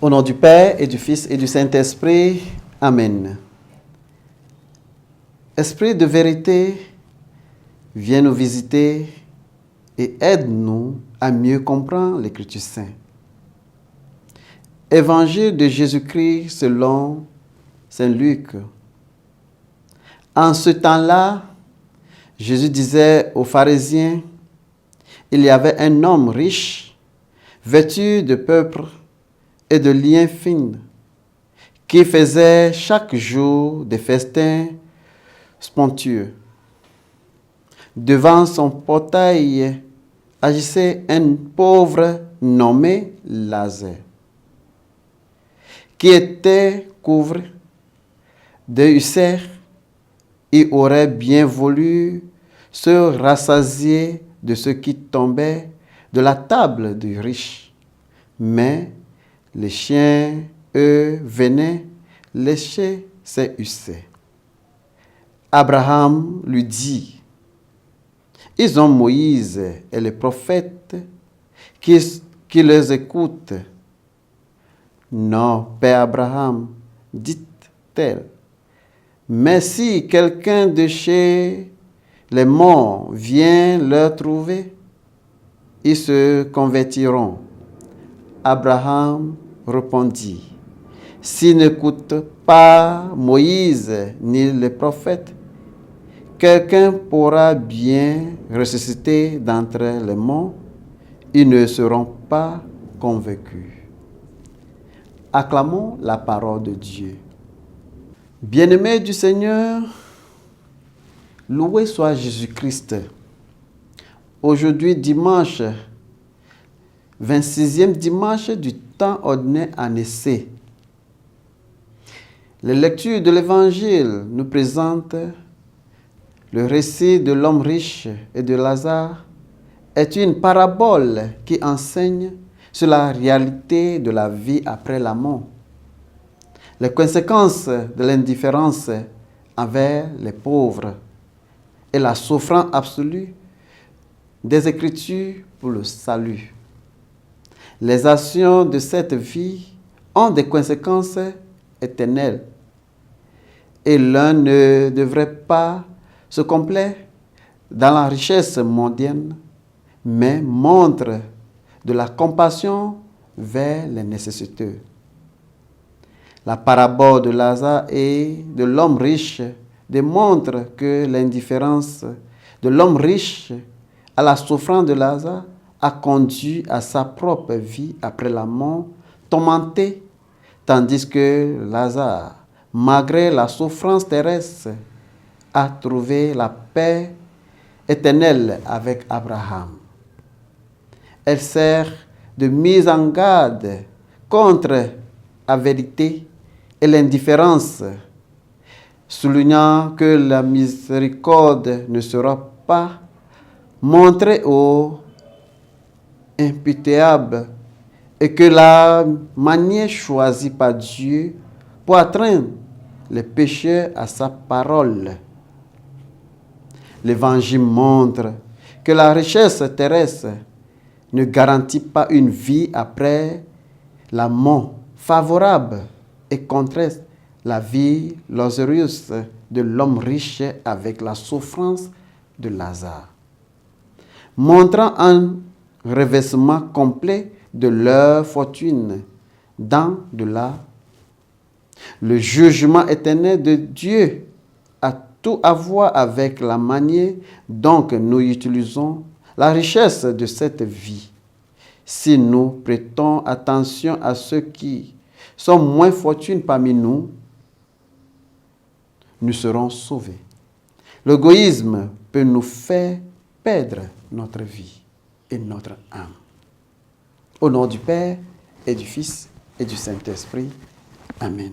Au nom du Père et du Fils et du Saint-Esprit. Amen. Esprit de vérité, viens nous visiter et aide-nous à mieux comprendre l'Écriture sainte. Évangile de Jésus-Christ selon Saint Luc. En ce temps-là, Jésus disait aux pharisiens, il y avait un homme riche, vêtu de peuple et de liens fins, qui faisait chaque jour des festins somptueux. Devant son portail agissait un pauvre nommé Lazare, qui était couvert d'ulcères et aurait bien voulu se rassasier de ce qui tombait de la table du riche. Mais les chiens, eux, venaient lécher ses ulcères. Abraham lui dit, ils ont Moïse et les prophètes qui les écoutent. Non, Père Abraham, dit-elle, mais si quelqu'un de chez les morts vient leur trouver, ils se convertiront. Abraham répondit, s'ils n'écoutent pas Moïse ni les prophètes, quelqu'un pourra bien ressusciter d'entre les morts, ils ne seront pas convaincus. Acclamons la parole de Dieu. Bien-aimés du Seigneur, loué soit Jésus-Christ. Aujourd'hui, dimanche, 26e dimanche du temps ordinaire en essai. Les lectures de l'Évangile nous présentent le récit de l'homme riche et de Lazare est une parabole qui enseigne sur la réalité de la vie après la mort. Les conséquences de l'indifférence envers les pauvres et la souffrance absolue des Écritures pour le salut. Les actions de cette vie ont des conséquences éternelles et l'un ne devrait pas se complaire dans la richesse mondaine, mais montre de la compassion vers les nécessiteux. La parabole de Lazare et de l'homme riche démontre que l'indifférence de l'homme riche à la souffrance de Lazare a conduit à sa propre vie après la mort tourmentée, tandis que Lazare, malgré la souffrance terrestre, a trouvé la paix éternelle avec Abraham. Elle sert de mise en garde contre la vérité et l'indifférence, soulignant que la miséricorde ne sera pas montrée aux imputables et que la manière choisie par Dieu pour atteindre les pécheurs à sa parole. L'Évangile montre que la richesse terrestre ne garantit pas une vie après la mort favorable et contraste la vie luxurieuse de l'homme riche avec la souffrance de Lazare, montrant un reversement complet de leur fortune dans de là. Le jugement éternel de Dieu a tout à voir avec la manière dont nous utilisons la richesse de cette vie. Si nous prêtons attention à ceux qui sont moins fortunés parmi nous, nous serons sauvés. L'égoïsme peut nous faire perdre notre vie et notre âme. Au nom du Père et du Fils et du Saint-Esprit. Amen.